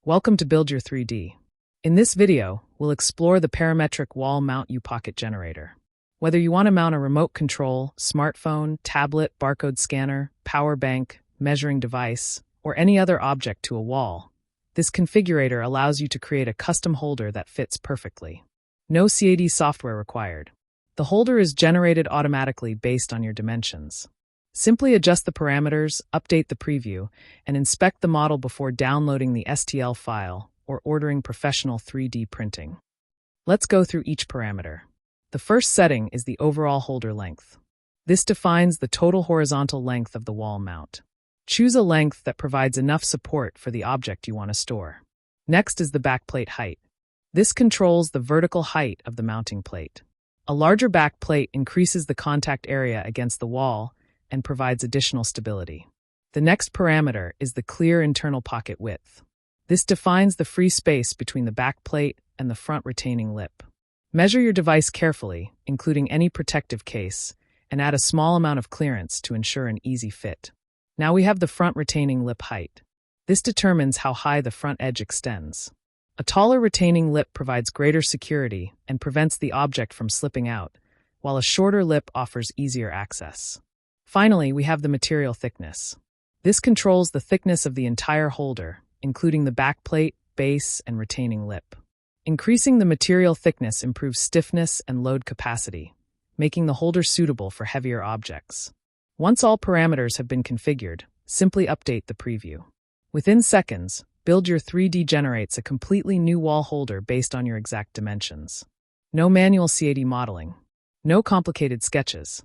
Welcome to Build Your 3D. In this video, we'll explore the Parametric Wall Mount U-Pocket Generator. Whether you want to mount a remote control, smartphone, tablet, barcode scanner, power bank, measuring device, or any other object to a wall, this configurator allows you to create a custom holder that fits perfectly. No CAD software required. The holder is generated automatically based on your dimensions. Simply adjust the parameters, update the preview, and inspect the model before downloading the STL file or ordering professional 3D printing. Let's go through each parameter. The first setting is the overall holder length. This defines the total horizontal length of the wall mount. Choose a length that provides enough support for the object you want to store. Next is the backplate height. This controls the vertical height of the mounting plate. A larger backplate increases the contact area against the wall and provides additional stability. The next parameter is the clear internal pocket width. This defines the free space between the backplate and the front retaining lip. Measure your device carefully, including any protective case, and add a small amount of clearance to ensure an easy fit. Now we have the front retaining lip height. This determines how high the front edge extends. A taller retaining lip provides greater security and prevents the object from slipping out, while a shorter lip offers easier access. Finally, we have the material thickness. This controls the thickness of the entire holder, including the backplate, base, and retaining lip. Increasing the material thickness improves stiffness and load capacity, making the holder suitable for heavier objects. Once all parameters have been configured, simply update the preview. Within seconds, Build Your 3D generates a completely new wall holder based on your exact dimensions. No manual CAD modeling. No complicated sketches.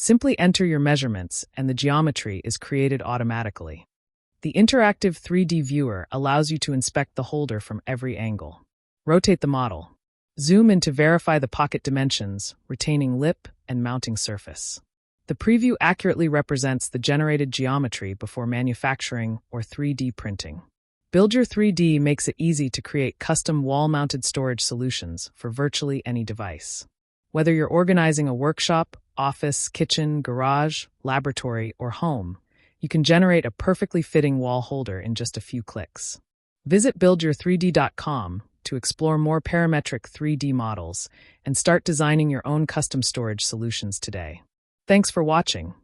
Simply enter your measurements and the geometry is created automatically. The interactive 3D viewer allows you to inspect the holder from every angle. Rotate the model. Zoom in to verify the pocket dimensions, retaining lip, and mounting surface. The preview accurately represents the generated geometry before manufacturing or 3D printing. Build Your 3D makes it easy to create custom wall-mounted storage solutions for virtually any device. Whether you're organizing a workshop, office, kitchen, garage, laboratory, or home, you can generate a perfectly fitting wall holder in just a few clicks. Visit buildyour3d.com to explore more parametric 3D models and start designing your own custom storage solutions today. Thanks for watching.